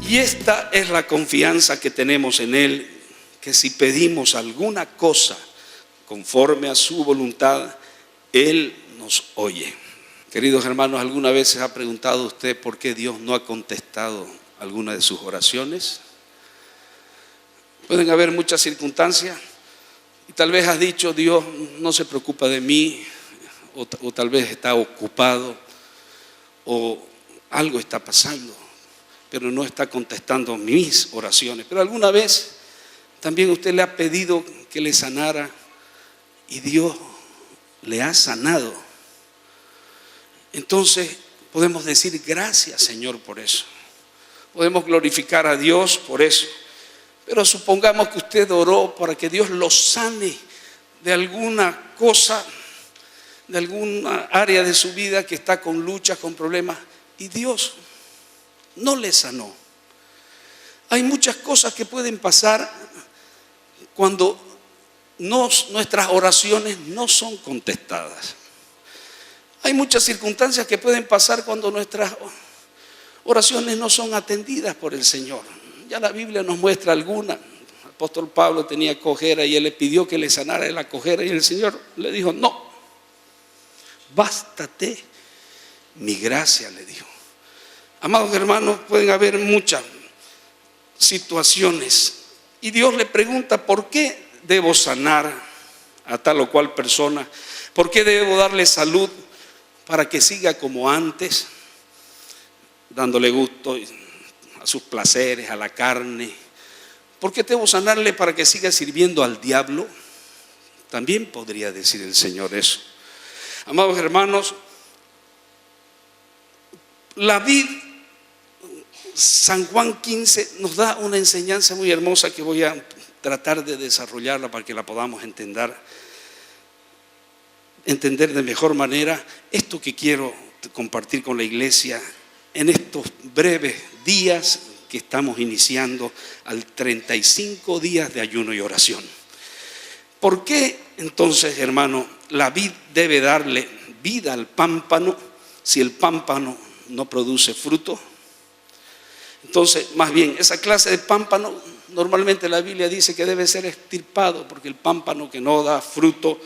Y esta es la confianza que tenemos en Él, que si pedimos alguna cosa conforme a su voluntad, Él nos oye. Queridos hermanos, ¿alguna vez se ha preguntado usted por qué Dios no ha contestado alguna de sus oraciones? Pueden haber muchas circunstancias y tal vez has dicho: Dios no se preocupa de mí, o tal vez está ocupado, o algo está pasando, pero no está contestando mis oraciones. Pero alguna vez también usted le ha pedido que le sanara y Dios le ha sanado. Entonces podemos decir: gracias, Señor, por eso. Podemos glorificar a Dios por eso. Pero supongamos que usted oró para que Dios lo sane de alguna cosa, de alguna área de su vida que está con luchas, con problemas, y Dios no le sanó. Hay muchas cosas que pueden pasar cuando nuestras oraciones no son contestadas. Hay muchas circunstancias que pueden pasar cuando nuestras oraciones no son atendidas por el Señor. Ya la Biblia nos muestra algunas. El apóstol Pablo tenía cojera y él le pidió que le sanara de la cojera y el Señor le dijo: no, bástate mi gracia, le dijo. Amados hermanos, pueden haber muchas situaciones y Dios le pregunta: ¿por qué debo sanar a tal o cual persona? ¿Por qué debo darle salud para que siga como antes, dándole gusto a sus placeres, a la carne? ¿Por qué debo sanarle para que siga sirviendo al diablo? También podría decir el Señor eso. Amados hermanos, la vid, San Juan 15 nos da una enseñanza muy hermosa que voy a tratar de desarrollarla para que la podamos entender de mejor manera. Esto que quiero compartir con la iglesia en estos breves días que estamos iniciando al 35 días de ayuno y oración. ¿Por qué entonces, hermano, la vid debe darle vida al pámpano si el pámpano no produce fruto? Entonces, más bien, esa clase de pámpano, normalmente la Biblia dice que debe ser extirpado, porque el pámpano que no da fruto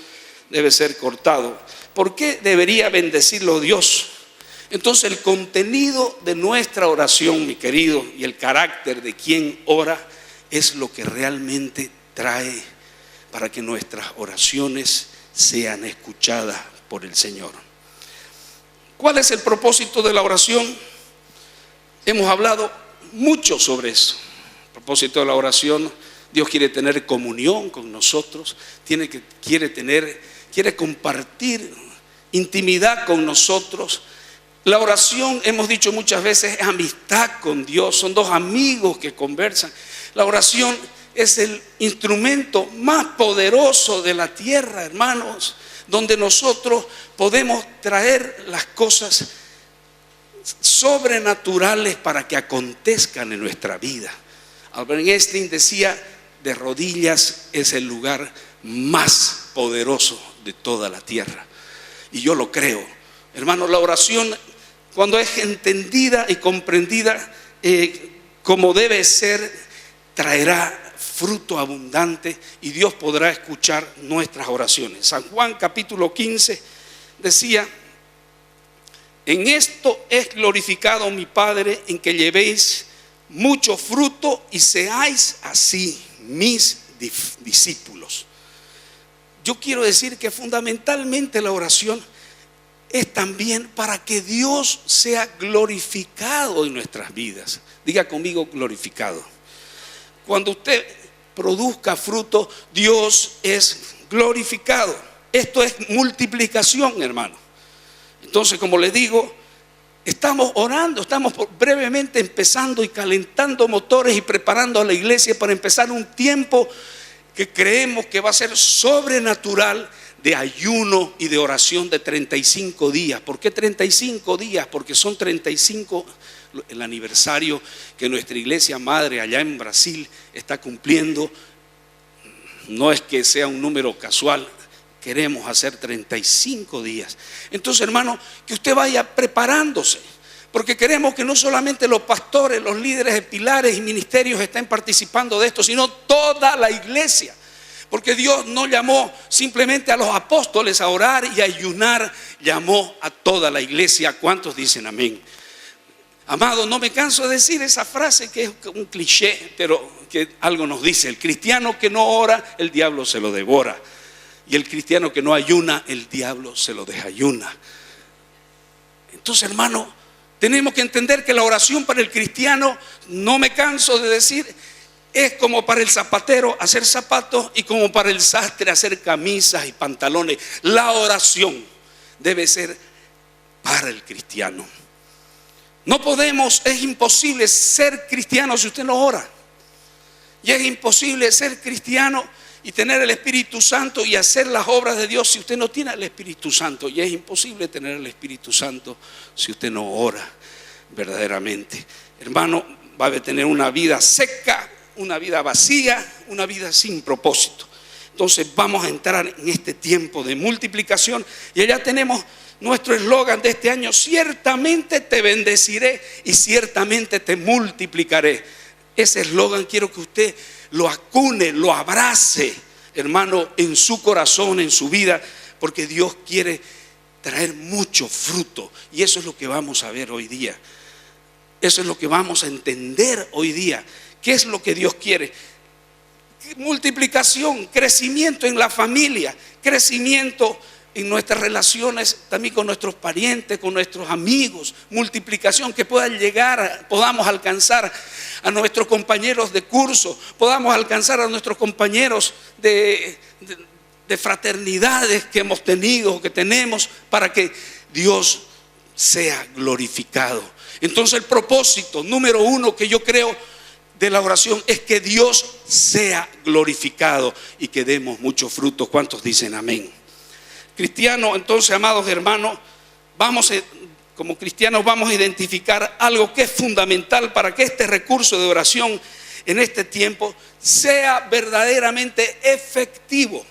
debe ser cortado. ¿Por qué debería bendecirlo Dios? Entonces, el contenido de nuestra oración, mi querido, y el carácter de quien ora es lo que realmente trae para que nuestras oraciones sean escuchadas por el Señor. ¿Cuál es el propósito de la oración? Hemos hablado mucho sobre eso. El propósito de la oración: Dios quiere tener comunión con nosotros, quiere compartir intimidad con nosotros. La oración, hemos dicho muchas veces, es amistad con Dios. Son dos amigos que conversan. La oración es el instrumento más poderoso de la tierra, hermanos, donde nosotros podemos traer las cosas sobrenaturales para que acontezcan en nuestra vida. Albert Einstein decía: de rodillas es el lugar más poderoso de toda la tierra. Y yo lo creo, hermano. La oración, cuando es entendida y comprendida como debe ser, traerá fruto abundante y Dios podrá escuchar nuestras oraciones. San Juan capítulo 15 decía: en esto es glorificado mi Padre, en que llevéis mucho fruto y seáis así mis discípulos. Yo quiero decir que fundamentalmente la oración es también para que Dios sea glorificado en nuestras vidas. Diga conmigo: glorificado. Cuando usted produzca fruto, Dios es glorificado. Esto es multiplicación, hermano. Entonces, como les digo, estamos orando, estamos brevemente empezando y calentando motores y preparando a la iglesia para empezar un tiempo que creemos que va a ser sobrenatural, de ayuno y de oración de 35 días. ¿Por qué 35 días? Porque son 35 el aniversario que nuestra iglesia madre allá en Brasil está cumpliendo. No es que sea un número casual, queremos hacer 35 días. Entonces, hermano, que usted vaya preparándose Porque queremos que no solamente los pastores, los líderes de pilares y ministerios estén participando de esto, sino toda la iglesia. Porque Dios no llamó simplemente a los apóstoles a orar y a ayunar, llamó a toda la iglesia. ¿Cuántos dicen amén? Amado, no me canso de decir esa frase que es un cliché, pero que algo nos dice. El cristiano que no ora, el diablo se lo devora. Y el cristiano que no ayuna, el diablo se lo desayuna. Entonces, hermano, tenemos que entender que la oración para el cristiano, no me canso de decir, es como para el zapatero hacer zapatos y como para el sastre hacer camisas y pantalones. La oración debe ser para el cristiano. No podemos, es imposible ser cristiano si usted no ora. Y es imposible ser cristiano y tener el Espíritu Santo y hacer las obras de Dios si usted no tiene el Espíritu Santo. Y es imposible tener el Espíritu Santo si usted no ora verdaderamente. Hermano, va a tener una vida seca, una vida vacía, una vida sin propósito. Entonces vamos a entrar en este tiempo de multiplicación. Y allá tenemos nuestro eslogan de este año: ciertamente te bendeciré y ciertamente te multiplicaré. Ese eslogan quiero que usted lo acune, lo abrace, hermano, en su corazón, en su vida, porque Dios quiere traer mucho fruto. Y eso es lo que vamos a ver hoy día. Eso es lo que vamos a entender hoy día. ¿Qué es lo que Dios quiere? Multiplicación, crecimiento en la familia, crecimiento en nuestras relaciones también con nuestros parientes, con nuestros amigos, multiplicación, que podamos alcanzar a nuestros compañeros de curso, podamos alcanzar a nuestros compañeros de fraternidades que hemos tenido, que tenemos, para que Dios sea glorificado. Entonces el propósito número uno que yo creo de la oración es que Dios sea glorificado y que demos muchos frutos. ¿Cuántos dicen amén? Cristiano, entonces, amados hermanos, como cristianos vamos a identificar algo que es fundamental para que este recurso de oración en este tiempo sea verdaderamente efectivo.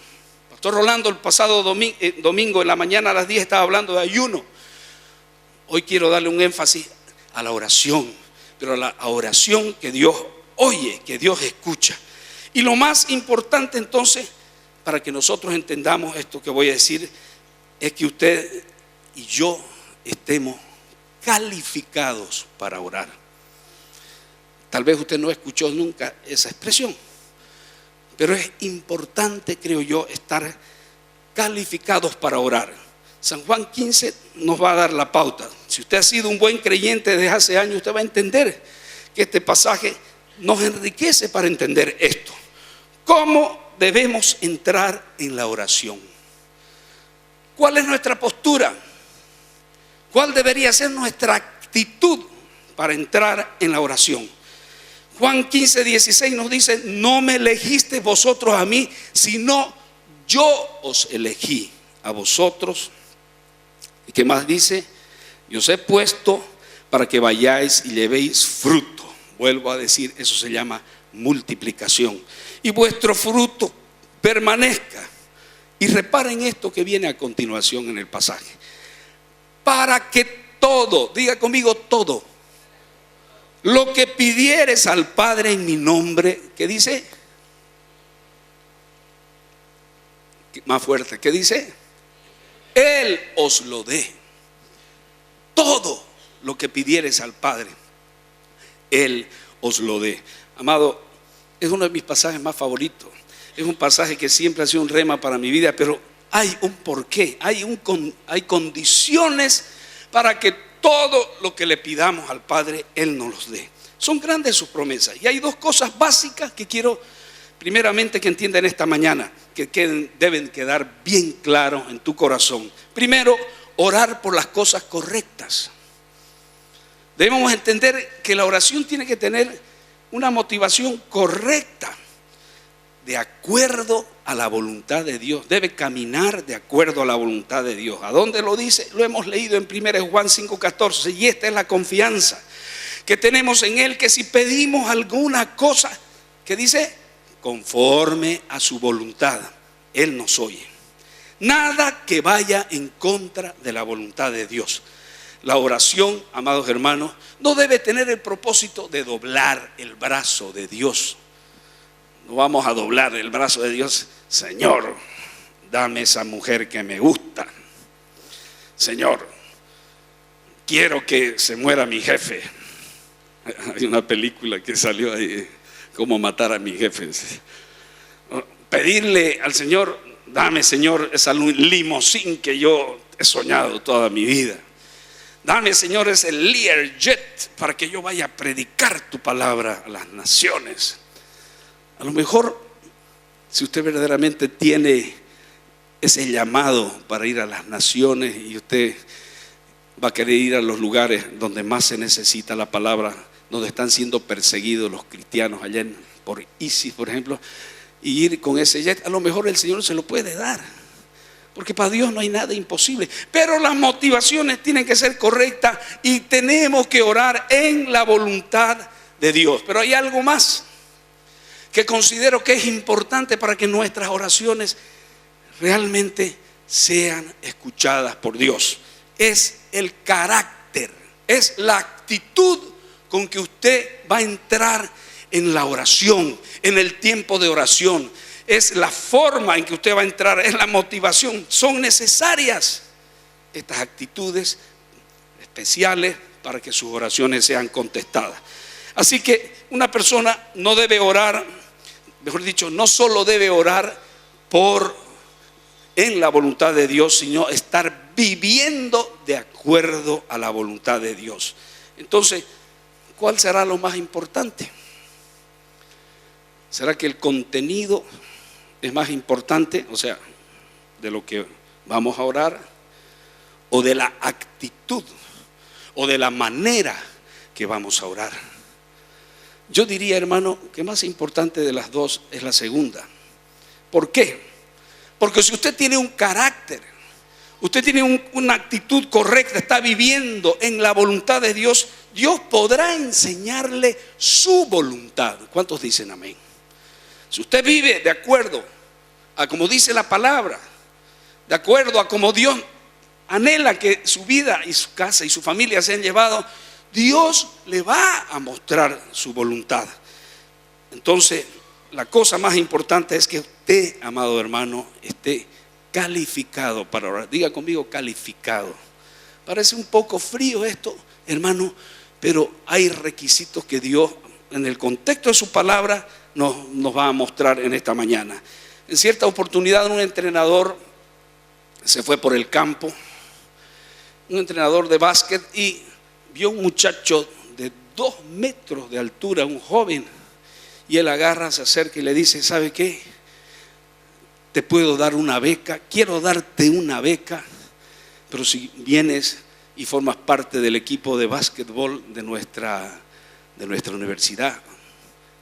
Pastor Rolando el pasado domingo en la mañana a las 10 estaba hablando de ayuno. Hoy quiero darle un énfasis a la oración, pero a la oración que Dios oye, que Dios escucha. Y lo más importante entonces, para que nosotros entendamos esto que voy a decir, es que usted y yo estemos calificados para orar. Tal vez usted no escuchó nunca esa expresión, pero es importante, creo yo, estar calificados para orar. San Juan 15 nos va a dar la pauta. Si usted ha sido un buen creyente desde hace años, usted va a entender que este pasaje nos enriquece para entender esto. ¿Cómo debemos entrar en la oración? ¿Cuál es nuestra postura? ¿Cuál debería ser nuestra actitud para entrar en la oración? Juan 15:16 nos dice: no me elegisteis vosotros a mí, sino yo os elegí a vosotros. ¿Y qué más dice? Yo os he puesto para que vayáis y llevéis fruto. Vuelvo a decir, eso se llama multiplicación. Y vuestro fruto permanezca. Y reparen esto que viene a continuación en el pasaje. Para que todo, diga conmigo todo, lo que pidieres al Padre en mi nombre, ¿qué dice? Más fuerte, ¿qué dice? Él os lo dé. Todo lo que pidieres al Padre, Él os lo dé. Amado, es uno de mis pasajes más favoritos. Es un pasaje que siempre ha sido un rema para mi vida, pero hay un porqué, hay condiciones para que todo lo que le pidamos al Padre, Él nos los dé. Son grandes sus promesas. Y hay dos cosas básicas que quiero primeramente que entiendan esta mañana, que deben quedar bien claros en tu corazón. Primero, orar por las cosas correctas. Debemos entender que la oración tiene que tener una motivación correcta, de acuerdo a la voluntad de Dios. Debe caminar de acuerdo a la voluntad de Dios. ¿A dónde lo dice? Lo hemos leído en 1 Juan 5:14. Y esta es la confianza que tenemos en Él, que si pedimos alguna cosa, que dice, conforme a su voluntad, Él nos oye. Nada que vaya en contra de la voluntad de Dios. la oración, amados hermanos, no debe tener el propósito de doblar el brazo de Dios. No vamos a doblar el brazo de Dios. Señor, dame esa mujer que me gusta. Señor, quiero que se muera mi jefe. Hay una película que salió ahí, cómo matar a mi jefe. Pedirle al Señor, dame, Señor, esa limusín que yo he soñado toda mi vida. Dame, Señor, ese Learjet para que yo vaya a predicar tu palabra a las naciones. A lo mejor, si usted verdaderamente tiene ese llamado para ir a las naciones y usted va a querer ir a los lugares donde más se necesita la palabra, donde están siendo perseguidos los cristianos allá por ISIS, por ejemplo, y ir con ese jet, a lo mejor el Señor se lo puede dar, porque para Dios no hay nada imposible. Pero las motivaciones tienen que ser correctas y tenemos que orar en la voluntad de Dios. Pero hay algo más que considero que es importante para que nuestras oraciones realmente sean escuchadas por Dios. Es el carácter, es la actitud con que usted va a entrar en la oración, en el tiempo de oración. Es la forma en que usted va a entrar, es la motivación. Son necesarias estas actitudes especiales para que sus oraciones sean contestadas. Así que una persona no debe orar, mejor dicho, no solo debe orar en la voluntad de Dios, sino estar viviendo de acuerdo a la voluntad de Dios. Entonces, ¿cuál será lo más importante? ¿Será que el contenido es más importante, o sea, de lo que vamos a orar, o de la actitud, o de la manera que vamos a orar? Yo diría, hermano, que más importante de las dos es la segunda. ¿Por qué? Porque si usted tiene un carácter, usted tiene una actitud correcta, está viviendo en la voluntad de Dios, Dios podrá enseñarle su voluntad. ¿Cuántos dicen amén? Si usted vive de acuerdo a como dice la palabra, de acuerdo a como Dios anhela que su vida y su casa y su familia sean llevados, Dios le va a mostrar su voluntad. Entonces, la cosa más importante es que usted, amado hermano, esté calificado para orar. Diga conmigo, calificado. Parece un poco frío esto, hermano, pero hay requisitos que Dios, en el contexto de su palabra, nos va a mostrar en esta mañana. En cierta oportunidad, un entrenador se fue por el campo, un entrenador de básquet, y vio un muchacho de 2 metros de altura, un joven, y él agarra, se acerca y le dice: ¿sabe qué? Te puedo dar una beca, quiero darte una beca, pero si vienes y formas parte del equipo de básquetbol de nuestra universidad,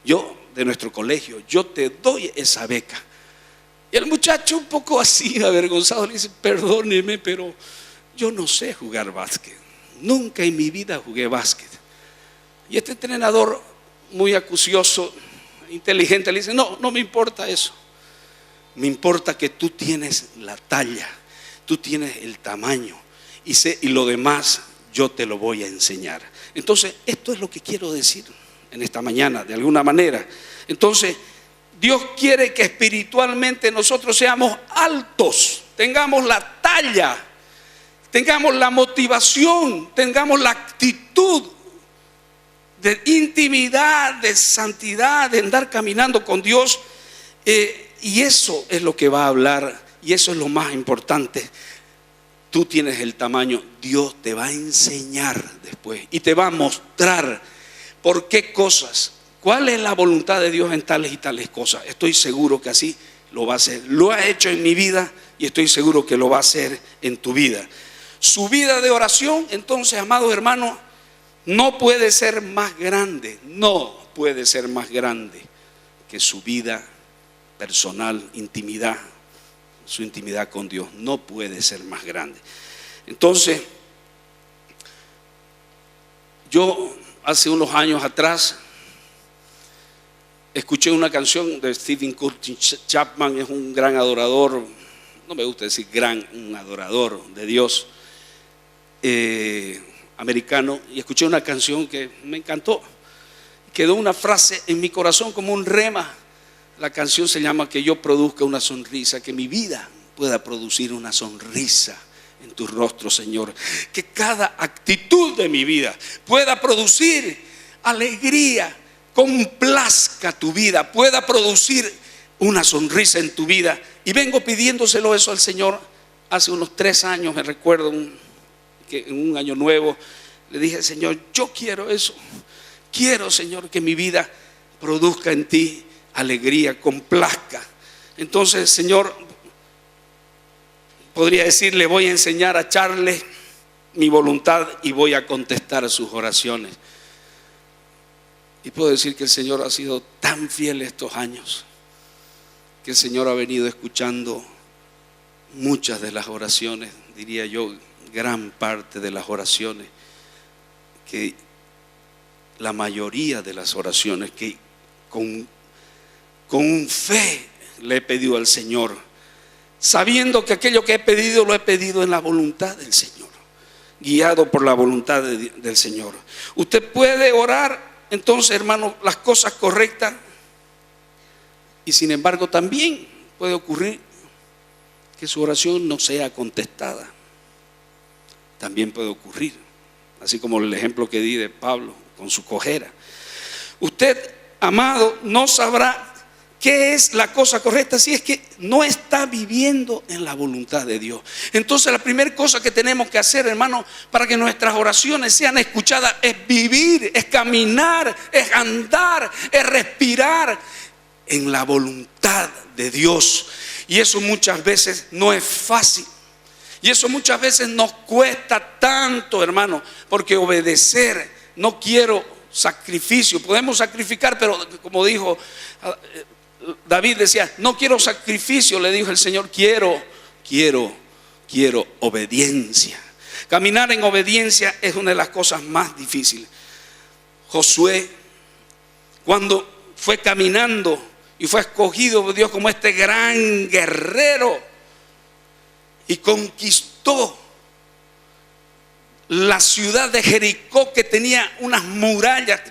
de nuestro colegio, yo te doy esa beca. Y el muchacho, un poco así, avergonzado, le dice: perdóneme, pero yo no sé jugar básquet, nunca en mi vida jugué básquet. Y este entrenador, muy acucioso, inteligente, le dice: no me importa eso, me importa que tú tienes la talla, tú tienes el tamaño, y lo demás yo te lo voy a enseñar. Entonces, esto es lo que quiero decir en esta mañana, de alguna manera. Entonces, Dios quiere que espiritualmente nosotros seamos altos, tengamos la talla, tengamos la motivación, tengamos la actitud de intimidad, de santidad, de andar caminando con Dios. Y eso es lo que va a hablar, y eso es lo más importante. Tú tienes el tamaño, Dios te va a enseñar después y te va a mostrar por qué cosas, cuál es la voluntad de Dios en tales y tales cosas. Estoy seguro que así lo va a hacer. Lo ha hecho en mi vida y estoy seguro que lo va a hacer en tu vida. Su vida de oración, entonces, amados hermanos, no puede ser más grande, no puede ser más grande que su vida personal, intimidad, su intimidad con Dios. No puede ser más grande. Entonces, yo hace unos años atrás escuché una canción de Stephen Curtis Chapman. Es un gran adorador, no me gusta decir gran, un adorador de Dios. americano y escuché una canción que me encantó. Quedó una frase en mi corazón como un rema. La canción se llama Que yo produzca una sonrisa, que mi vida pueda producir una sonrisa en tu rostro, Señor. Que cada actitud de mi vida pueda producir alegría, complazca tu vida, pueda producir una sonrisa en tu vida. Y vengo pidiéndoselo eso al Señor hace unos 3 años. Me recuerdo que en un año nuevo le dije: Señor, yo quiero eso. Quiero, Señor, que mi vida produzca en ti alegría, complazca. Entonces, Señor, podría decirle: voy a enseñar a Charles mi voluntad y voy a contestar sus oraciones. Y puedo decir que el Señor ha sido tan fiel estos años, que el Señor ha venido escuchando muchas de las oraciones, diría yo, gran parte de las oraciones, que la mayoría de las oraciones que con fe le he pedido al Señor, sabiendo que aquello que he pedido lo he pedido en la voluntad del Señor, guiado por la voluntad del Señor. Usted puede orar entonces, hermano, las cosas correctas, y sin embargo también puede ocurrir que su oración no sea contestada. También puede ocurrir, así como el ejemplo que di de Pablo con su cojera. Usted, amado, no sabrá qué es la cosa correcta si es que no está viviendo en la voluntad de Dios. Entonces, la primera cosa que tenemos que hacer, hermano, para que nuestras oraciones sean escuchadas, es vivir, es caminar, es andar, es respirar en la voluntad de Dios. Y eso muchas veces no es fácil. Y eso muchas veces nos cuesta tanto, hermano, porque obedecer, no quiero sacrificio. Podemos sacrificar, pero como dijo David, decía: no quiero sacrificio, le dijo el Señor, quiero obediencia. Caminar en obediencia es una de las cosas más difíciles. Josué, cuando fue caminando y fue escogido por Dios como este gran guerrero y conquistó la ciudad de Jericó, que tenía unas murallas,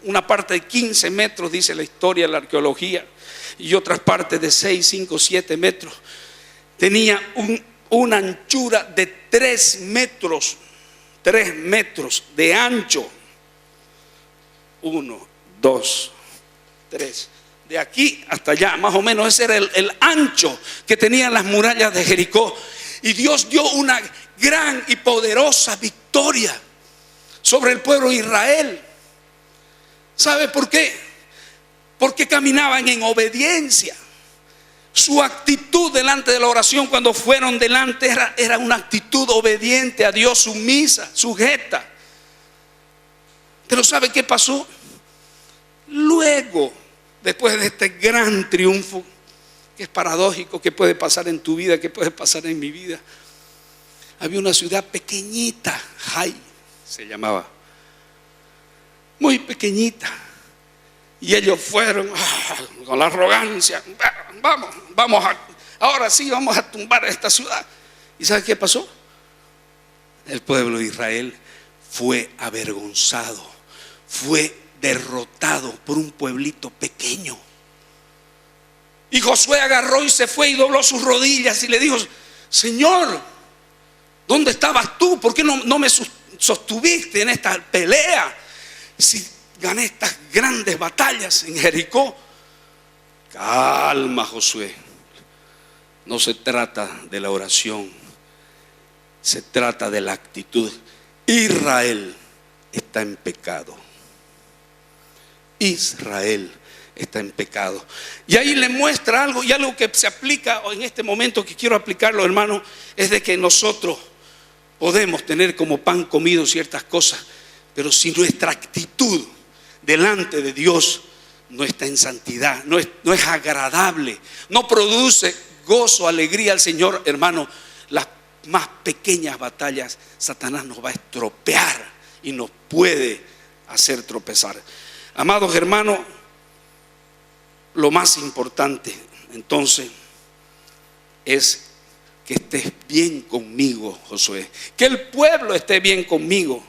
una parte de 15 metros, dice la historia, la arqueología, y otras partes de 6, 5, 7 metros. Tenía una anchura de 3 metros de ancho. 1, 2, 3. De aquí hasta allá, más o menos, ese era el ancho que tenían las murallas de Jericó. Y Dios dio una gran y poderosa victoria sobre el pueblo de Israel. ¿Sabe por qué? Porque caminaban en obediencia. Su actitud delante de la oración, cuando fueron delante, era una actitud obediente a Dios, sumisa, sujeta. Pero ¿sabe qué pasó? Luego, después de este gran triunfo, que es paradójico, que puede pasar en tu vida, que puede pasar en mi vida, había una ciudad pequeñita, Jai se llamaba, muy pequeñita, y ellos fueron con la arrogancia: ahora sí vamos a tumbar esta ciudad. ¿Y sabe qué pasó? El pueblo de Israel fue avergonzado, fue derrotado por un pueblito pequeño. Y Josué agarró y se fue y dobló sus rodillas y le dijo: Señor, ¿dónde estabas tú? ¿Por qué no me sostuviste en esta pelea? Si gané estas grandes batallas en Jericó. Calma, Josué. No se trata de la oración, se trata de la actitud. Israel está en pecado. Israel está en pecado. Y ahí le muestra algo, y algo que se aplica en este momento, que quiero aplicarlo, hermano, es de que nosotros podemos tener como pan comido ciertas cosas, pero si nuestra actitud delante de Dios no está en santidad, no es agradable, no produce gozo, alegría al Señor, hermano, las más pequeñas batallas Satanás nos va a estropear y nos puede hacer tropezar. Amados hermanos, lo más importante entonces es que estés bien conmigo, Josué, que el pueblo esté bien conmigo.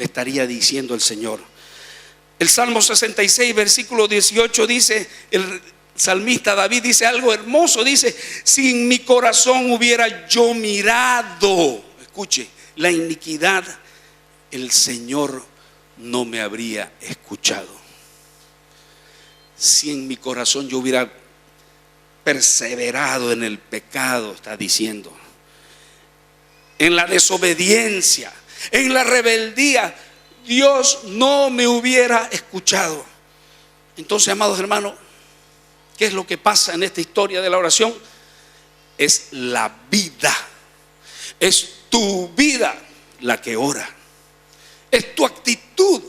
le estaría diciendo el Señor. El Salmo 66, versículo 18 dice, el salmista David dice algo hermoso, dice: si en mi corazón hubiera yo mirado, escuche, la iniquidad, el Señor no me habría escuchado. Si en mi corazón yo hubiera perseverado en el pecado, está diciendo, en la desobediencia, en la rebeldía, Dios no me hubiera escuchado. Entonces, amados hermanos, ¿qué es lo que pasa en esta historia de la oración? Es la vida, es tu vida la que ora, es tu actitud,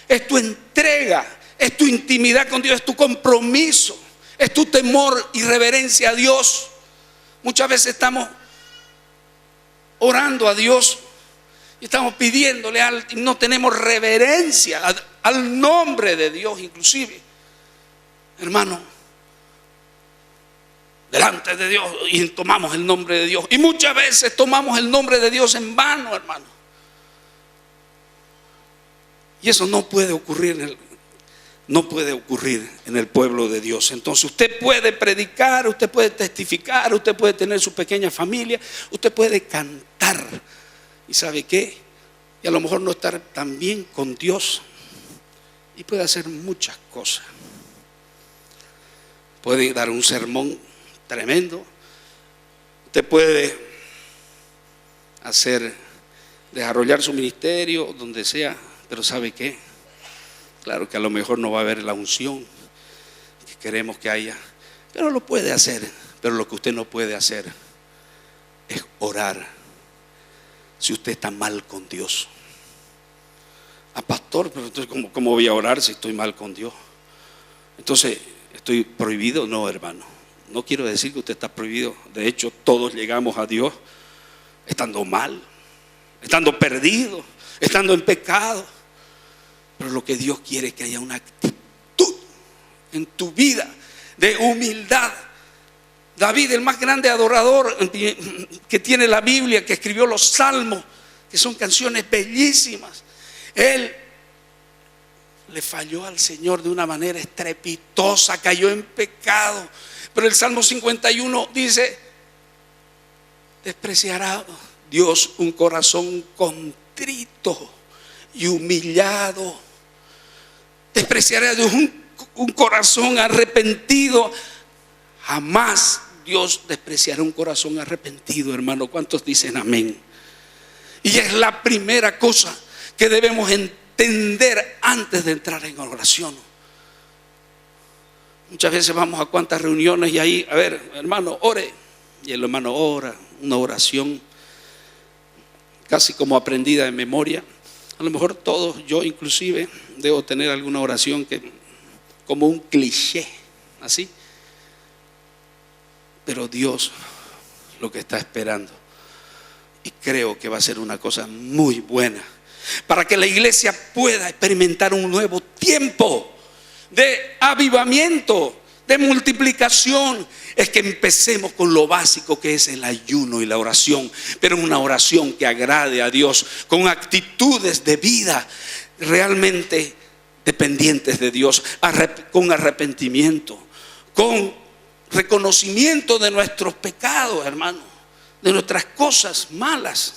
es tu entrega, es tu intimidad con Dios, es tu compromiso, es tu temor y reverencia a Dios. Muchas veces estamos orando a Dios y estamos pidiéndole algo y no tenemos reverencia al nombre de Dios, inclusive, hermano, delante de Dios, y tomamos el nombre de Dios. Y muchas veces tomamos el nombre de Dios en vano, hermano. Y eso no puede ocurrir en el pueblo de Dios. Entonces usted puede predicar, usted puede testificar, usted puede tener su pequeña familia, usted puede cantar. ¿Y sabe qué? Y a lo mejor no estar tan bien con Dios. Y puede hacer muchas cosas. Puede dar un sermón tremendo. Usted puede desarrollar su ministerio donde sea, pero ¿sabe qué? Claro que a lo mejor no va a haber la unción que queremos que haya, pero lo puede hacer. Pero lo que usted no puede hacer es orar si usted está mal con Dios. Pastor, pero entonces ¿cómo voy a orar si estoy mal con Dios? Entonces, ¿estoy prohibido? No, hermano. No quiero decir que usted está prohibido. De hecho, todos llegamos a Dios estando mal, estando perdidos, estando en pecado. Pero lo que Dios quiere es que haya una actitud en tu vida de humildad. David, el más grande adorador que tiene la Biblia, que escribió los salmos, que son canciones bellísimas, él le falló al Señor de una manera estrepitosa, cayó en pecado. Pero el Salmo 51 dice: despreciará Dios un corazón contrito y humillado. Despreciará Dios un corazón arrepentido. Jamás Dios despreciará un corazón arrepentido, hermano. ¿Cuántos dicen amén? Y es la primera cosa que debemos entender antes de entrar en oración. Muchas veces vamos a cuantas reuniones y ahí, a ver, hermano, ore. Y el hermano ora, una oración casi como aprendida de memoria. A lo mejor todos, yo inclusive, debo tener alguna oración que como un cliché, así. Pero Dios lo que está esperando, y creo que va a ser una cosa muy buena, para que la iglesia pueda experimentar un nuevo tiempo de avivamiento, de multiplicación, es que empecemos con lo básico, que es el ayuno y la oración, pero una oración que agrade a Dios, con actitudes de vida realmente dependientes de Dios, con arrepentimiento, con reconocimiento de nuestros pecados, hermanos, de nuestras cosas malas.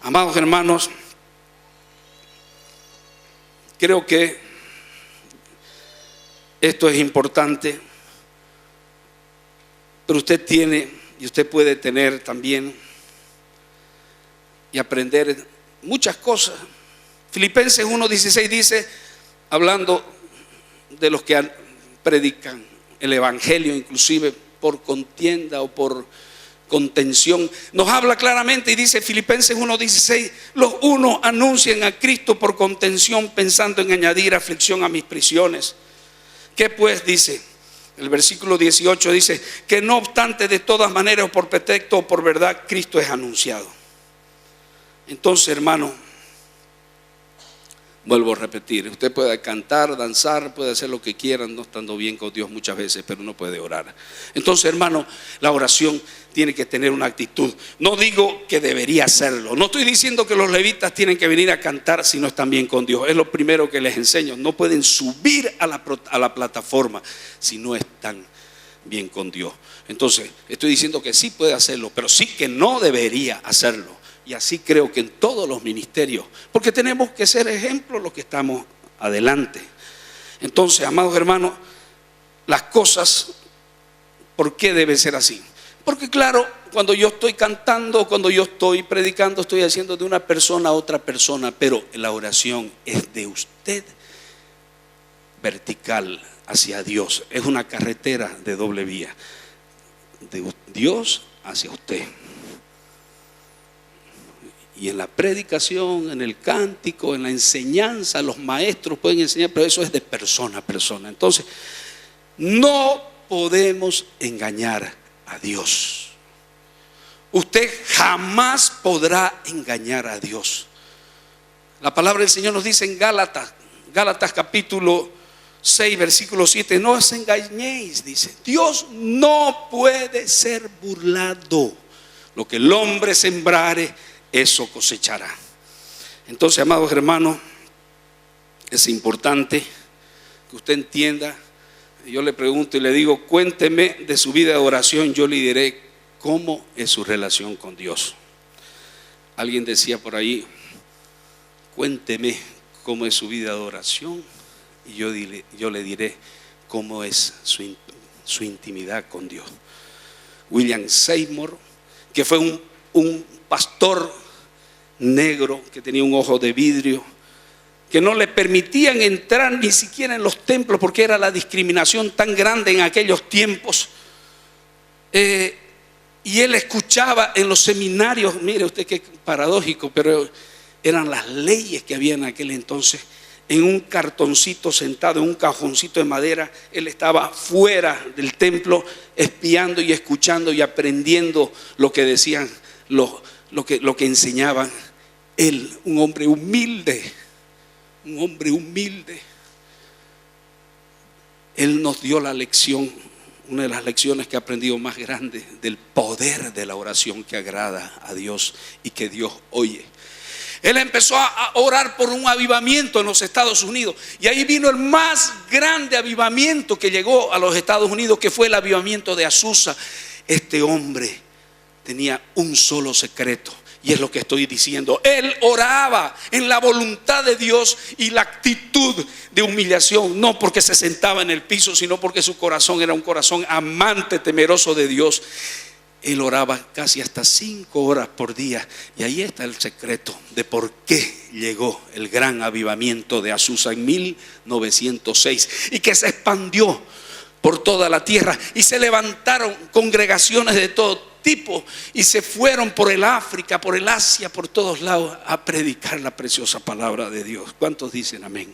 Amados hermanos, creo que esto es importante, pero usted tiene y usted puede tener también y aprender muchas cosas. Filipenses 1:16 dice, hablando de los que predican el evangelio, inclusive por contienda o por contención, nos habla claramente y dice Filipenses 1:16: los unos anuncian a Cristo por contención, pensando en añadir aflicción a mis prisiones. ¿Qué pues dice? El versículo 18 dice que no obstante, de todas maneras, o por pretexto o por verdad, Cristo es anunciado. Entonces, hermano, Vuelvo a repetir, usted puede cantar, danzar, puede hacer lo que quiera, no estando bien con Dios muchas veces, pero no puede orar. Entonces, hermano, la oración tiene que tener una actitud. No digo que debería hacerlo. No estoy diciendo que los levitas tienen que venir a cantar si no están bien con Dios. Es lo primero que les enseño. No pueden subir a la plataforma si no están bien con Dios. Entonces, estoy diciendo que sí puede hacerlo, pero sí que no debería hacerlo. Y así creo que en todos los ministerios, porque tenemos que ser ejemplos los que estamos adelante. Entonces, amados hermanos, las cosas, ¿por qué debe ser así? Porque claro, cuando yo estoy cantando, cuando yo estoy predicando, estoy haciendo de una persona a otra persona, pero la oración es de usted vertical hacia Dios. Es una carretera de doble vía, de Dios hacia usted. Y en la predicación, en el cántico, en la enseñanza, los maestros pueden enseñar, pero eso es de persona a persona. Entonces, no podemos engañar a Dios. Usted jamás podrá engañar a Dios. La palabra del Señor nos dice en Gálatas capítulo 6, versículo 7, no os engañéis, dice, Dios no puede ser burlado. Lo que el hombre sembrare, eso cosechará. Entonces, amados hermanos, es importante que usted entienda. Yo le pregunto y le digo, cuénteme de su vida de oración, yo le diré cómo es su relación con Dios. Alguien decía por ahí, cuénteme cómo es su vida de oración, y yo le diré cómo es su intimidad con Dios. William Seymour, que fue un pastor negro que tenía un ojo de vidrio, que no le permitían entrar ni siquiera en los templos porque era la discriminación tan grande en aquellos tiempos. Y él escuchaba en los seminarios, mire usted qué paradójico, pero eran las leyes que había en aquel entonces. En un cartoncito sentado, en un cajoncito de madera, él estaba fuera del templo espiando y escuchando y aprendiendo lo que decían, lo que enseñaban. Él, un hombre humilde, él nos dio la lección, una de las lecciones que he aprendido más grande, del poder de la oración que agrada a Dios y que Dios oye. Él empezó a orar por un avivamiento en los Estados Unidos, y ahí vino el más grande avivamiento que llegó a los Estados Unidos, que fue el avivamiento de Azusa. Este hombre tenía un solo secreto, y es lo que estoy diciendo. Él oraba en la voluntad de Dios y la actitud de humillación, no porque se sentaba en el piso, sino porque su corazón era un corazón amante, temeroso de Dios. Él oraba casi hasta 5 horas por día, y ahí está el secreto de por qué llegó el gran avivamiento de Azusa en 1906 y que se expandió por toda la tierra, y se levantaron congregaciones de todo tipo y se fueron por el África, por el Asia, por todos lados a predicar la preciosa palabra de Dios. ¿Cuántos dicen amén?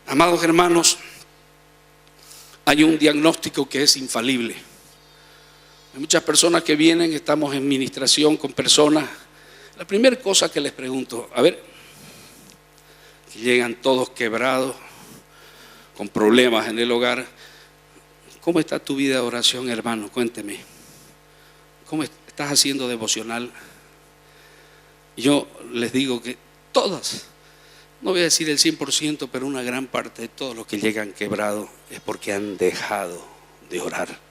Amados hermanos, hay un diagnóstico que es infalible. Hay muchas personas que vienen, estamos en ministración con personas. La primera cosa que les pregunto, a ver, que llegan todos quebrados, con problemas en el hogar. ¿Cómo está tu vida de oración, hermano? Cuénteme. ¿Cómo estás haciendo devocional? Yo les digo que todas, no voy a decir el 100%, pero una gran parte de todos los que llegan quebrados es porque han dejado de orar.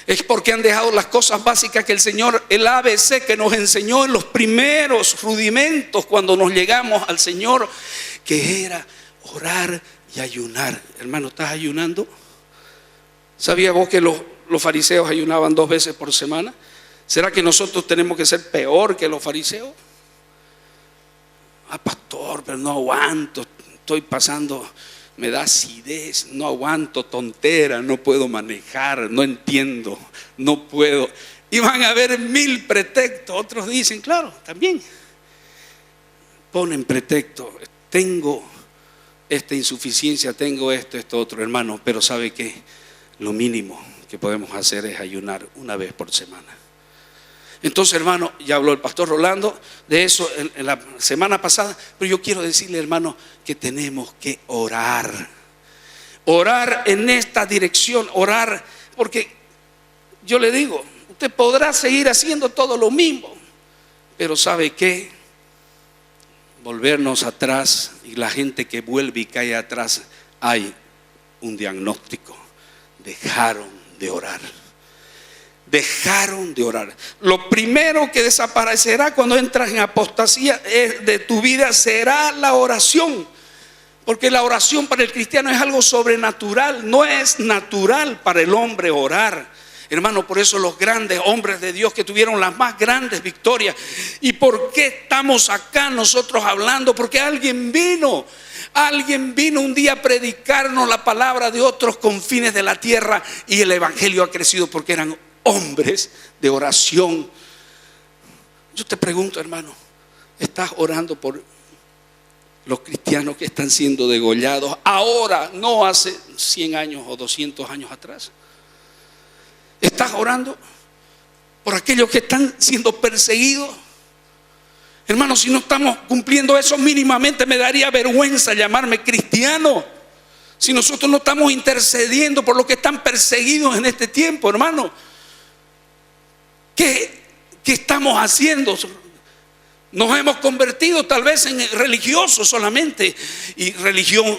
Es porque han dejado las cosas básicas que el Señor, el ABC que nos enseñó en los primeros rudimentos cuando nos llegamos al Señor, que era orar y ayunar. Hermano, ¿estás ayunando? ¿Sabías vos que los fariseos ayunaban 2 veces por semana? ¿Será que nosotros tenemos que ser peor que los fariseos? Pastor, pero no aguanto, estoy pasando, me da acidez, no aguanto, tontera, no puedo manejar, no entiendo, no puedo. Y van a haber 1000 pretextos. Otros dicen, claro, también ponen pretexto, tengo esta insuficiencia, tengo esto, otro, hermano. Pero ¿sabe qué? Lo mínimo que podemos hacer es ayunar 1 vez por semana. Entonces, hermano, ya habló el pastor Rolando de eso en la semana pasada, pero yo quiero decirle, hermano, que tenemos que orar. Orar en esta dirección, orar, porque yo le digo, usted podrá seguir haciendo todo lo mismo, pero ¿sabe qué? Volvernos atrás, y la gente que vuelve y cae atrás, hay un diagnóstico: dejaron de orar. Dejaron de orar. Lo primero que desaparecerá cuando entras en apostasía de tu vida será la oración, porque la oración para el cristiano es algo sobrenatural. No es natural para el hombre orar, hermano. Por eso los grandes hombres de Dios que tuvieron las más grandes victorias. ¿Y por qué estamos acá nosotros hablando? Porque alguien vino un día a predicarnos la palabra de otros confines de la tierra, y el evangelio ha crecido porque eran hombres de oración. Yo te pregunto, hermano, ¿estás orando por los cristianos que están siendo degollados ahora, no hace 100 años o 200 años atrás? ¿Estás orando por aquellos que están siendo perseguidos? Hermano, si no estamos cumpliendo eso mínimamente, me daría vergüenza llamarme cristiano. Si nosotros no estamos intercediendo por los que están perseguidos en este tiempo, hermano, ¿qué estamos haciendo? Nos hemos convertido tal vez en religiosos solamente. Y religión,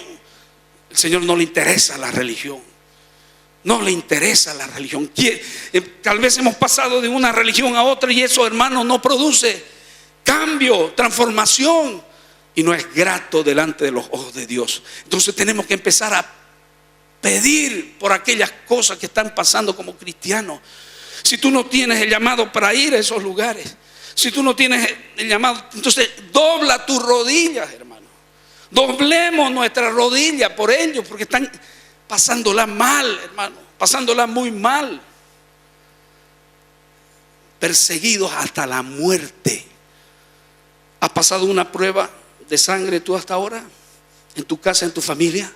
el Señor no le interesa la religión. No le interesa la religión. Tal vez hemos pasado de una religión a otra, y eso, hermano, no produce cambio, transformación, y no es grato delante de los ojos de Dios. Entonces tenemos que empezar a pedir por aquellas cosas que están pasando como cristianos. Si tú no tienes el llamado para ir a esos lugares, si tú no tienes el llamado, entonces dobla tus rodillas, hermano. Doblemos nuestras rodillas por ellos, porque están pasándola mal, hermano, pasándola muy mal, perseguidos hasta la muerte. ¿Has pasado una prueba de sangre tú hasta ahora? ¿En tu casa, en tu familia?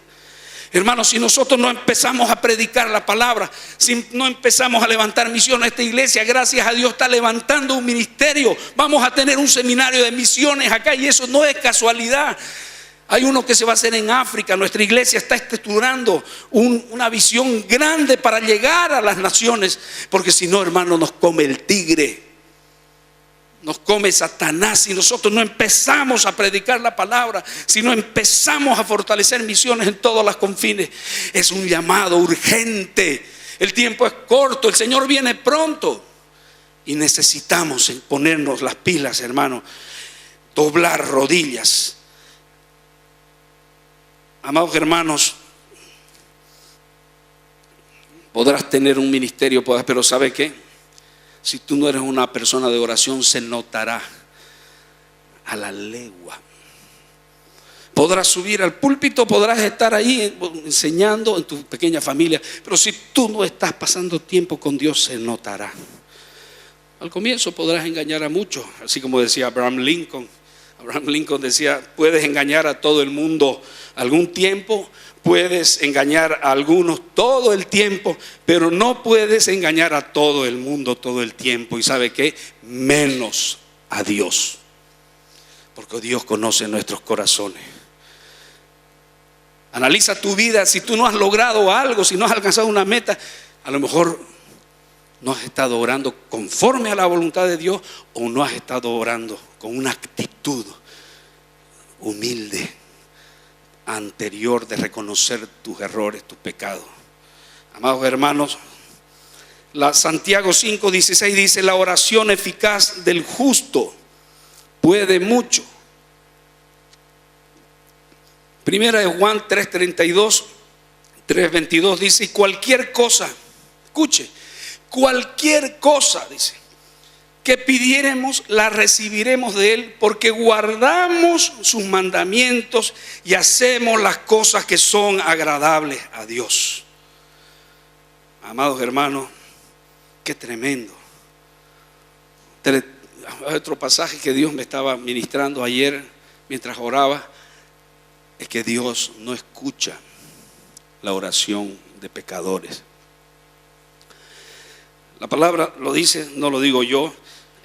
Hermanos, si nosotros no empezamos a predicar la palabra, si no empezamos a levantar misiones, esta iglesia, gracias a Dios, está levantando un ministerio. Vamos a tener un seminario de misiones acá, y eso no es casualidad. Hay uno que se va a hacer en África. Nuestra iglesia está estructurando una visión grande para llegar a las naciones, porque si no, hermano, nos come el tigre, nos come Satanás. Si nosotros no empezamos a predicar la palabra, si no empezamos a fortalecer misiones en todos los confines, es un llamado urgente. El tiempo es corto, el Señor viene pronto, y necesitamos ponernos las pilas, hermano, doblar rodillas. Amados hermanos, podrás tener un ministerio, pero ¿sabe qué? Si tú no eres una persona de oración, se notará a la legua. Podrás subir al púlpito, podrás estar ahí enseñando en tu pequeña familia, pero si tú no estás pasando tiempo con Dios, se notará. Al comienzo podrás engañar a muchos, así como decía Abraham Lincoln. Abraham Lincoln decía: puedes engañar a todo el mundo algún tiempo, puedes engañar a algunos todo el tiempo, pero no puedes engañar a todo el mundo todo el tiempo. ¿Y sabe qué? Menos a Dios, porque Dios conoce nuestros corazones. Analiza tu vida. Si tú no has logrado algo, si no has alcanzado una meta, a lo mejor no has estado orando conforme a la voluntad de Dios, o no has estado orando con una actitud humilde, anterior, de reconocer tus errores, tus pecados. Amados hermanos, Santiago 5:16 dice: la oración eficaz del justo puede mucho. Primera de Juan 3:32, 3:22 dice: y cualquier cosa, escuche, cualquier cosa, dice, que pidiéremos, la recibiremos de Él, porque guardamos sus mandamientos y hacemos las cosas que son agradables a Dios. Amados hermanos, qué tremendo. Otro pasaje que Dios me estaba ministrando ayer mientras oraba, es que Dios no escucha la oración de pecadores. La palabra lo dice, no lo digo yo.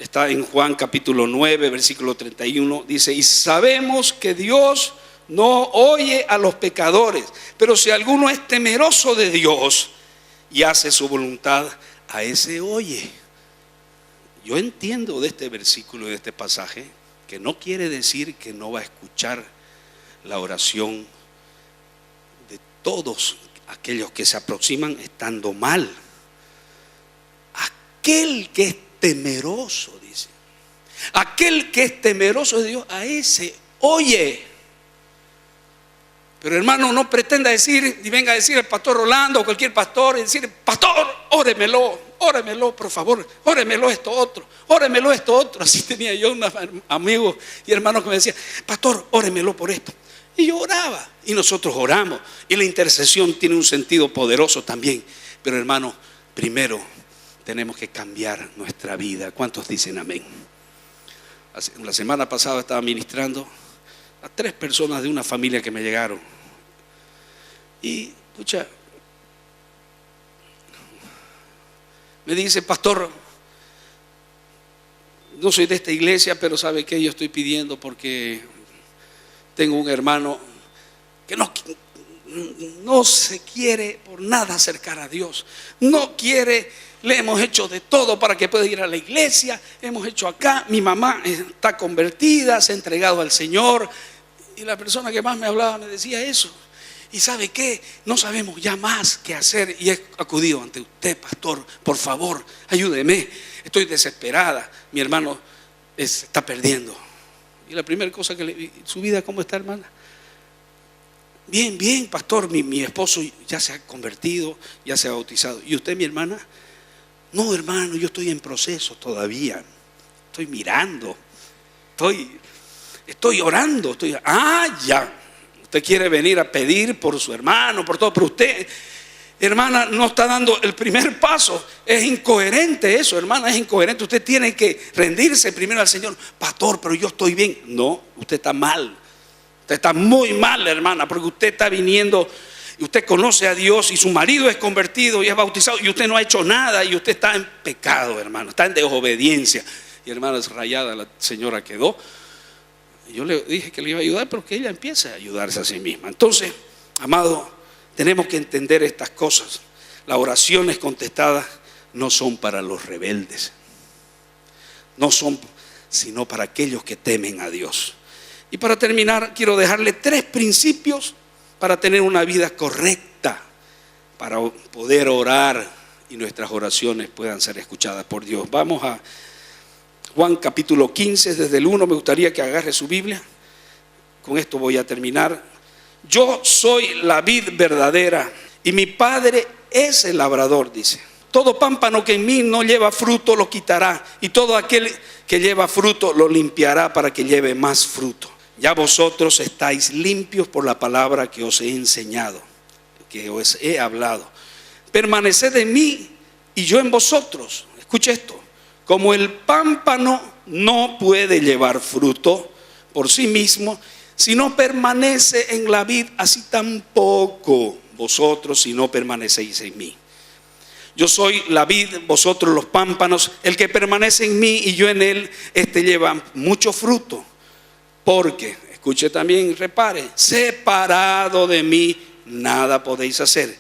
está en Juan capítulo 9, versículo 31, dice: y sabemos que Dios no oye a los pecadores, pero si alguno es temeroso de Dios y hace su voluntad, a ese oye. Yo entiendo de este versículo y de este pasaje que no quiere decir que no va a escuchar la oración de todos aquellos que se aproximan estando mal. Aquel que es temeroso, dice, aquel que es temeroso de Dios, a ese oye. Pero hermano, no pretenda decir, ni venga a decir el pastor Rolando o cualquier pastor y decir: pastor, óremelo, por favor, óremelo esto otro. Así tenía yo unos amigos y hermanos que me decían: pastor, óremelo por esto. Y yo oraba, y nosotros oramos, y la intercesión tiene un sentido poderoso también. Pero hermano, primero tenemos que cambiar nuestra vida. ¿Cuántos dicen amén? La semana pasada estaba ministrando a 3 personas de una familia que me llegaron. Y escucha, me dice: pastor, no soy de esta iglesia, pero ¿sabe qué? Yo estoy pidiendo porque tengo un hermano que no se quiere por nada acercar a Dios. No quiere, le hemos hecho de todo para que pueda ir a la iglesia. Hemos hecho acá, mi mamá está convertida, se ha entregado al Señor. Y la persona que más me hablaba me decía eso. Y ¿sabe qué? No sabemos ya más qué hacer. Y he acudido ante usted, pastor, por favor, ayúdeme. Estoy desesperada. Mi hermano se está perdiendo. Y la primera cosa que le vi: ¿su vida cómo está, hermana? Bien, bien, pastor, mi esposo ya se ha convertido, ya se ha bautizado. ¿Y usted, mi hermana? No, hermano, yo estoy en proceso todavía. Estoy mirando. Estoy orando. Ya. Usted quiere venir a pedir por su hermano, por todo, pero usted, hermana, no está dando el primer paso. Es incoherente eso, hermana, es incoherente. Usted tiene que rendirse primero al Señor. Pastor, pero yo estoy bien. No, usted está mal. Usted está muy mal, hermana, porque usted está viniendo y usted conoce a Dios y su marido es convertido y es bautizado y usted no ha hecho nada y usted está en pecado, hermano, está en desobediencia. Y hermana, es rayada la señora quedó. Yo le dije que le iba a ayudar, pero que ella empiece a ayudarse a sí misma. Entonces, amado, tenemos que entender estas cosas. Las oraciones contestadas no son para los rebeldes, no son sino para aquellos que temen a Dios. Y para terminar, quiero dejarle 3 principios para tener una vida correcta, para poder orar y nuestras oraciones puedan ser escuchadas por Dios. Vamos a Juan capítulo 15, desde el 1, me gustaría que agarre su Biblia. Con esto voy a terminar. Yo soy la vid verdadera y mi Padre es el labrador, dice. Todo pámpano que en mí no lleva fruto lo quitará, y todo aquel que lleva fruto lo limpiará para que lleve más fruto. Ya vosotros estáis limpios por la palabra que os he enseñado, que os he hablado. Permaneced en mí y yo en vosotros. Escuche esto. Como el pámpano no puede llevar fruto por sí mismo si no permanece en la vid, así tampoco vosotros si no permanecéis en mí. Yo soy la vid, vosotros los pámpanos. El que permanece en mí y yo en él, este lleva mucho fruto. Porque, escuche también, repare, separado de mí nada podéis hacer.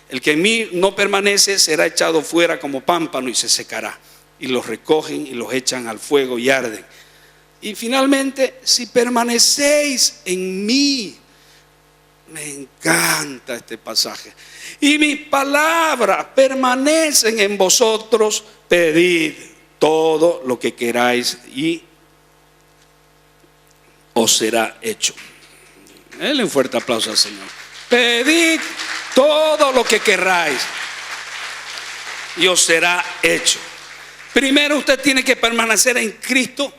El que en mí no permanece será echado fuera como pámpano y se secará. Y los recogen y los echan al fuego y arden. Y finalmente, si permanecéis en mí, me encanta este pasaje, y mis palabras permanecen en vosotros, pedid todo lo que queráis y os será hecho. Denle un fuerte aplauso al Señor. Pedid todo lo que queráis y os será hecho. Primero usted tiene que permanecer en Cristo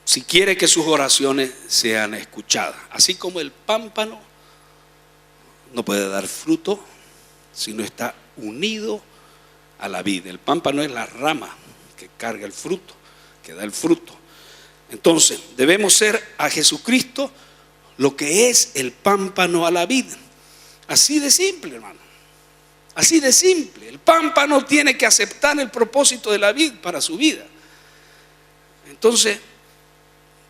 si quiere que sus oraciones sean escuchadas. Así como el pámpano no puede dar fruto si no está unido a la vid. El pámpano es la rama que carga el fruto, que da el fruto. Entonces debemos ser a Jesucristo lo que es el pámpano a la vid. Así de simple, hermano. Así de simple. El pámpano tiene que aceptar el propósito de la vid para su vida. Entonces,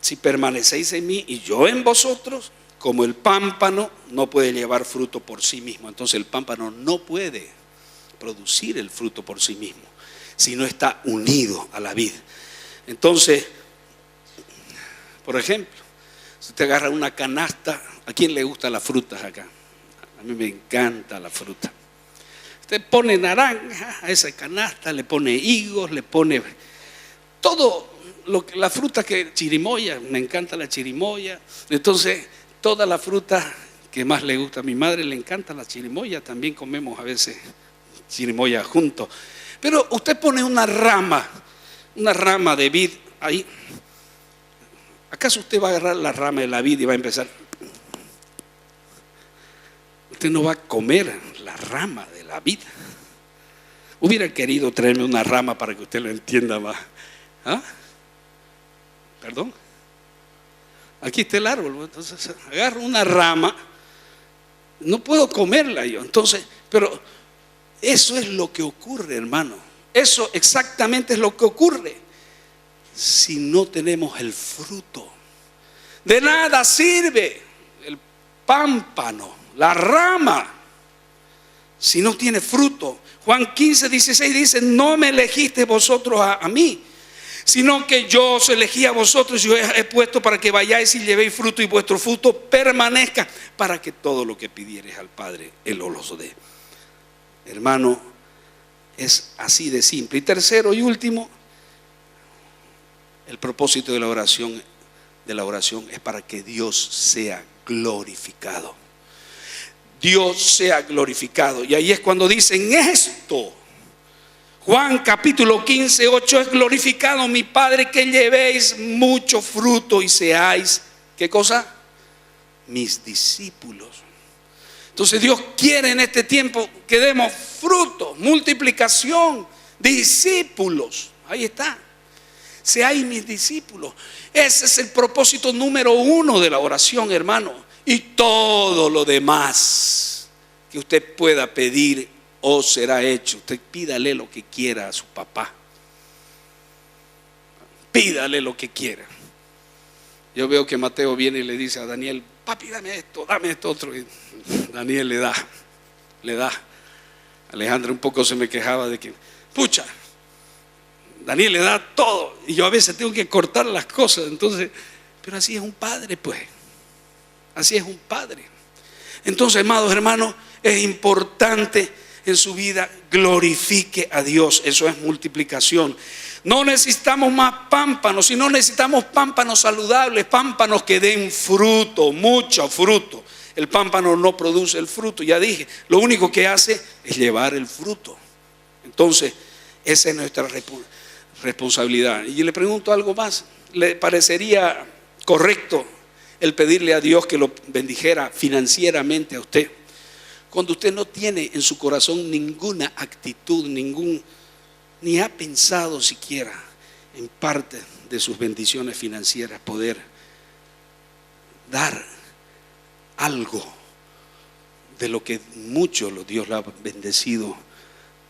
si permanecéis en mí y yo en vosotros, como el pámpano no puede llevar fruto por sí mismo. Entonces el pámpano no puede producir el fruto por sí mismo si no está unido a la vid. Entonces, por ejemplo, si usted agarra una canasta, ¿a quién le gustan las frutas acá? A mí me encanta la fruta. Usted pone naranja a esa canasta, le pone higos, le pone todo la fruta que chirimoya, me encanta la chirimoya. Entonces, toda la fruta que más le gusta a mi madre, le encanta la chirimoya, también comemos a veces chirimoya juntos. Pero usted pone una rama de vid ahí. ¿Acaso usted va a agarrar la rama de la vid y va a empezar? Usted no va a comer la rama de la vid. Hubiera querido traerme una rama para que usted lo entienda más. ¿Ah? ¿Perdón? Aquí está el árbol, entonces agarro una rama, no puedo comerla yo. Entonces, pero eso es lo que ocurre, hermano. Eso exactamente es lo que ocurre si no tenemos el fruto. De nada sirve el pámpano, la rama, si no tiene fruto. Juan 15:16 dice: no me elegisteis vosotros a mí, sino que yo os elegí a vosotros y os he puesto para que vayáis y llevéis fruto y vuestro fruto permanezca, para que todo lo que pidiereis al Padre, Él os lo dé. Hermano, es así de simple. Y tercero y último, el propósito de la oración es para que Dios sea glorificado. Dios sea glorificado. Y ahí es cuando dicen esto. Juan capítulo 15:8: es glorificado mi Padre que llevéis mucho fruto y seáis, ¿qué cosa? Mis discípulos. Entonces Dios quiere en este tiempo que demos fruto, multiplicación, discípulos. Ahí está. Seáis mis discípulos. Ese es el propósito número 1 de la oración, hermano. Y todo lo demás que usted pueda pedir os será hecho. Usted pídale lo que quiera a su papá. Pídale lo que quiera. Yo veo que Mateo viene y le dice a Daniel: papi, dame esto otro. Y Daniel le da. Alejandra un poco se me quejaba de que, pucha, Daniel le da todo y yo a veces tengo que cortar las cosas. Entonces, pero así es un padre, pues. Así es un padre. Entonces, amados hermanos, es importante en su vida glorifique a Dios. Eso es multiplicación. No necesitamos más pámpanos, sino necesitamos pámpanos saludables, pámpanos que den fruto, mucho fruto. El pámpano no produce el fruto, ya dije, lo único que hace es llevar el fruto. Entonces, esa es nuestra responsabilidad. Y le pregunto algo más: ¿le parecería correcto el pedirle a Dios que lo bendijera financieramente a usted cuando usted no tiene en su corazón ninguna actitud, ni ha pensado siquiera en parte de sus bendiciones financieras poder dar algo de lo que mucho Dios le ha bendecido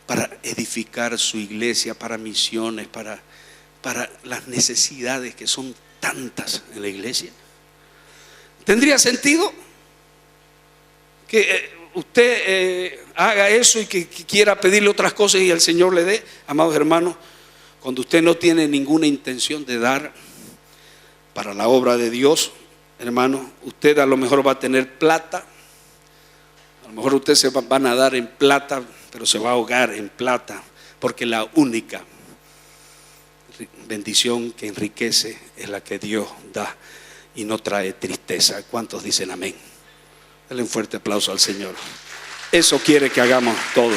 para edificar su iglesia, para misiones, para las necesidades que son tantas en la iglesia? ¿Tendría sentido que usted haga eso y que quiera pedirle otras cosas y el Señor le dé? Amados hermanos, cuando usted no tiene ninguna intención de dar para la obra de Dios, hermano, usted a lo mejor va a tener plata, a lo mejor usted se va a nadar en plata, pero se va a ahogar en plata, porque la única bendición que enriquece es la que Dios da y no trae tristeza. ¿Cuántos dicen amén? Denle un fuerte aplauso al Señor. Eso quiere que hagamos todo.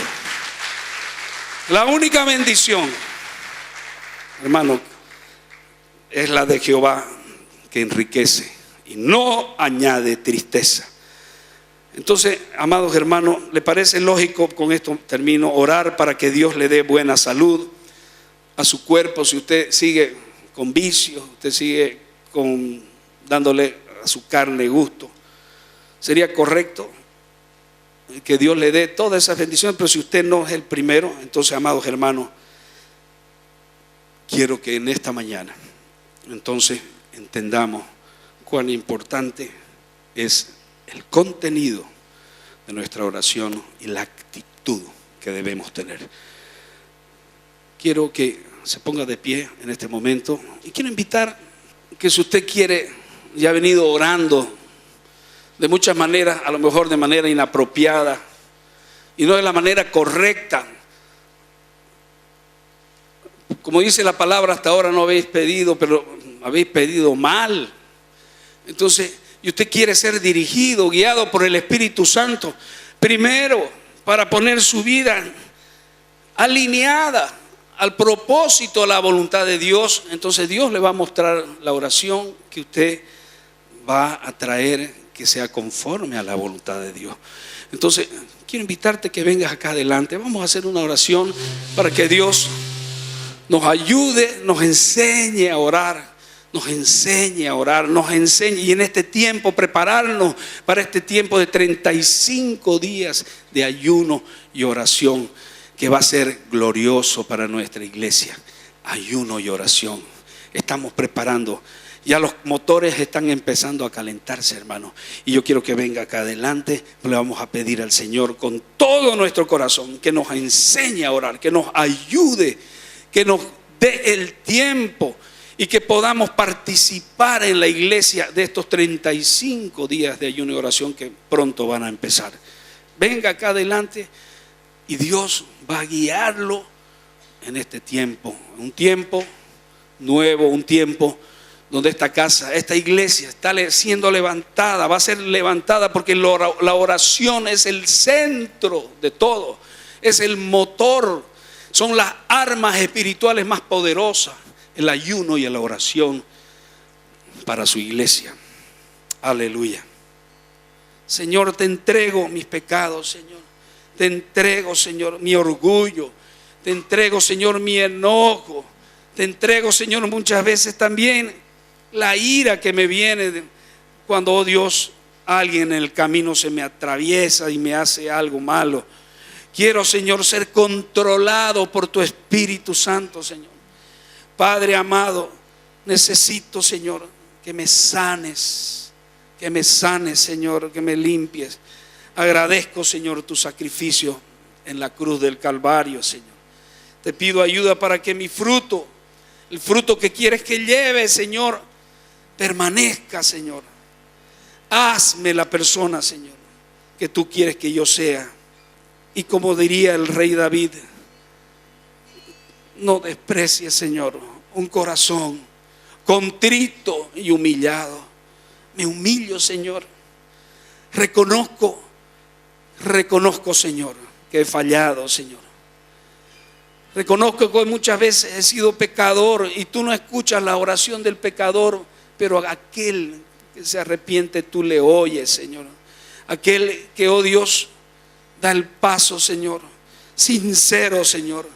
La única bendición, hermano, es la de Jehová, que enriquece y no añade tristeza. Entonces, amados hermanos, ¿le parece lógico, con esto termino, orar para que Dios le dé buena salud a su cuerpo? Si usted sigue con vicios, usted sigue dándole a su carne gusto, sería correcto que Dios le dé todas esas bendiciones. Pero si usted no es el primero, entonces, amados hermanos, quiero que en esta mañana entonces entendamos cuán importante es el contenido de nuestra oración y la actitud que debemos tener. Quiero que se ponga de pie en este momento y quiero invitar que si usted quiere, ya ha venido orando de muchas maneras, a lo mejor de manera inapropiada y no de la manera correcta. Como dice la palabra, hasta ahora no habéis pedido, pero habéis pedido mal. Entonces, y usted quiere ser dirigido, guiado por el Espíritu Santo, primero para poner su vida alineada al propósito, a la voluntad de Dios. Entonces Dios le va a mostrar la oración que usted va a traer, que sea conforme a la voluntad de Dios. Entonces quiero invitarte que vengas acá adelante. Vamos a hacer una oración para que Dios nos ayude, nos enseñe a orar, nos enseñe a orar, nos enseñe, y en este tiempo prepararnos para este tiempo de 35 días de ayuno y oración, que va a ser glorioso para nuestra iglesia. Ayuno y oración. Estamos preparando. Ya los motores están empezando a calentarse, hermano. Y yo quiero que venga acá adelante. Le vamos a pedir al Señor con todo nuestro corazón que nos enseñe a orar, que nos ayude, que nos dé el tiempo y que podamos participar en la iglesia de estos 35 días de ayuno y oración que pronto van a empezar. Venga acá adelante y Dios va a guiarlo en este tiempo. Un tiempo nuevo, un tiempo donde esta casa, esta iglesia está siendo levantada, va a ser levantada, porque la oración es el centro de todo, es el motor, son las armas espirituales más poderosas, el ayuno y la oración para su iglesia. Aleluya. Señor, te entrego mis pecados, Señor. Te entrego, Señor, mi orgullo. Te entrego, Señor, mi enojo. Te entrego, Señor, muchas veces también la ira que me viene cuando, oh Dios, alguien en el camino se me atraviesa y me hace algo malo. Quiero, Señor, ser controlado por tu Espíritu Santo, Señor. Padre amado, necesito, Señor, que me sanes, Señor, que me limpies. Agradezco, Señor, tu sacrificio en la cruz del Calvario, Señor. Te pido ayuda para que mi fruto, el fruto que quieres que lleve, Señor, permanezca, Señor. Hazme la persona, Señor, que tú quieres que yo sea. Y como diría el rey David, no desprecies, Señor, un corazón contrito y humillado. Me humillo, Señor. Reconozco, Señor, que he fallado, Señor. Reconozco que muchas veces he sido pecador y tú no escuchas la oración del pecador, pero a aquel que se arrepiente tú le oyes, Señor. Aquel que, oh Dios, da el paso, Señor, sincero, Señor,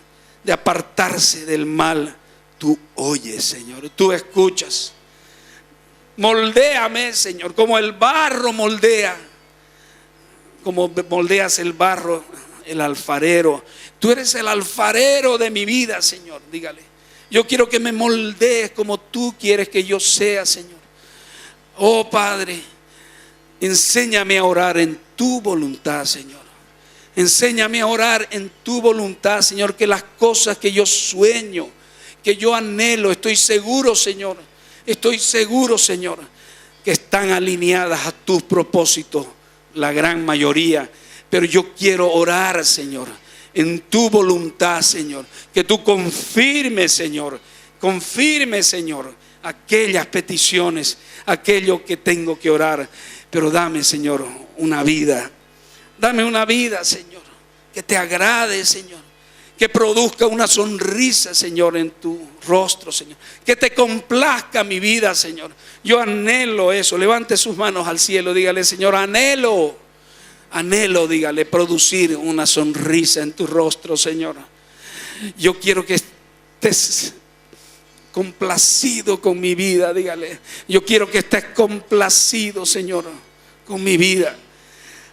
de apartarse del mal. Tú oyes, Señor, tú escuchas. Moldéame, Señor, como el barro moldea, como moldeas el barro, el alfarero. Tú eres el alfarero de mi vida, Señor. Dígale, yo quiero que me moldees como tú quieres que yo sea, Señor. Oh Padre, enséñame a orar en tu voluntad, Señor. Enséñame a orar en tu voluntad, Señor, que las cosas que yo sueño, que yo anhelo, estoy seguro, Señor, que están alineadas a tus propósitos, la gran mayoría. Pero yo quiero orar, Señor, en tu voluntad, Señor, que tú confirmes, Señor, aquellas peticiones, aquello que tengo que orar. Pero dame, Señor, una vida. Dame una vida, Señor, que te agrade, Señor, que produzca una sonrisa, Señor, en tu rostro, Señor, que te complazca mi vida, Señor. Yo anhelo eso. Levante sus manos al cielo, dígale, Señor, anhelo, dígale, producir una sonrisa en tu rostro, Señor. Yo quiero que estés complacido con mi vida, dígale. Yo quiero que estés complacido, Señor, con mi vida.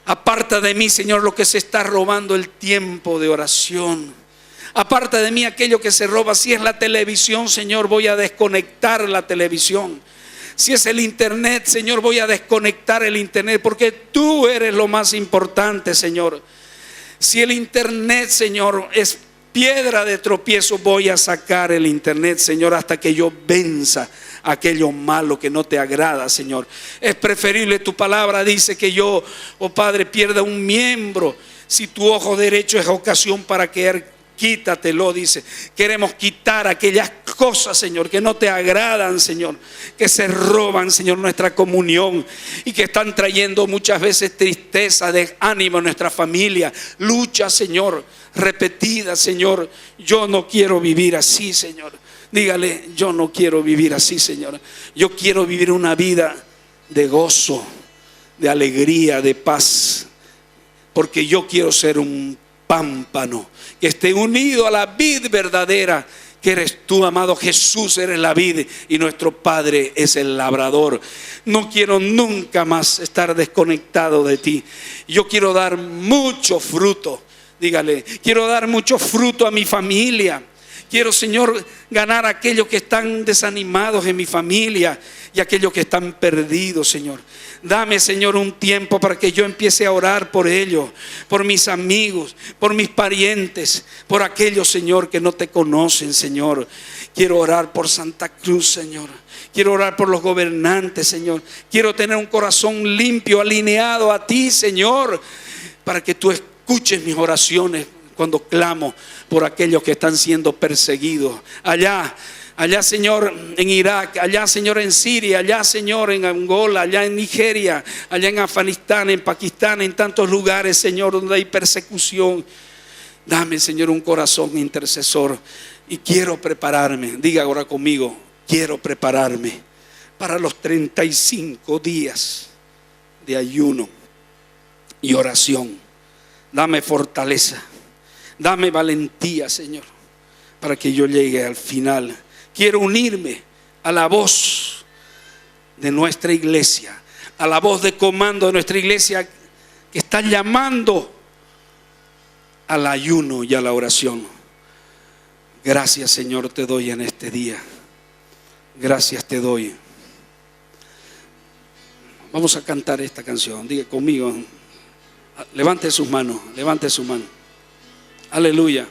Aparta de mí, Señor, lo que se está robando el tiempo de oración. Aparta de mí aquello que se roba. Si es la televisión, Señor, voy a desconectar la televisión. Si es el internet, Señor, voy a desconectar el internet, porque tú eres lo más importante, Señor. Si el internet, Señor, es piedra de tropiezo, voy a sacar el internet, Señor, hasta que yo venza aquello malo que no te agrada, Señor. Es preferible, tu palabra dice, que yo, oh Padre, pierda un miembro. Si tu ojo derecho es ocasión para caer, quítatelo, dice. Queremos quitar aquellas cosas, Señor, que no te agradan, Señor, que se roban, Señor, nuestra comunión y que están trayendo muchas veces tristeza, desánimo a nuestra familia, lucha, Señor, repetida, Señor. Yo no quiero vivir así, Señor. Dígale: yo no quiero vivir así, Señor. Yo quiero vivir una vida de gozo, de alegría, de paz, porque yo quiero ser un pámpano que esté unido a la vid verdadera, que eres tú, amado Jesús. Eres la vid y nuestro Padre es el labrador. No quiero nunca más estar desconectado de ti. Yo quiero dar mucho fruto. Dígale: quiero dar mucho fruto a mi familia. Quiero, Señor, ganar a aquellos que están desanimados en mi familia y a aquellos que están perdidos, Señor. Dame, Señor, un tiempo para que yo empiece a orar por ellos, por mis amigos, por mis parientes, por aquellos, Señor, que no te conocen, Señor. Quiero orar por Santa Cruz, Señor. Quiero orar por los gobernantes, Señor. Quiero tener un corazón limpio, alineado a ti, Señor, para que tú escuches mis oraciones cuando clamo por aquellos que están siendo perseguidos allá, Señor, en Irak, allá, Señor, en Siria, allá, Señor, en Angola, allá en Nigeria, allá en Afganistán, en Pakistán, en tantos lugares, Señor, donde hay persecución. Dame, Señor, un corazón intercesor y quiero prepararme. Diga ahora conmigo: quiero prepararme para los 35 días de ayuno y oración. Dame fortaleza. Dame valentía, Señor, para que yo llegue al final. Quiero unirme a la voz de nuestra iglesia, a la voz de comando de nuestra iglesia, que está llamando al ayuno y a la oración. Gracias, Señor, te doy en este día. Gracias te doy. Vamos a cantar esta canción. Diga conmigo. Levante sus manos, levante su mano. Aleluya.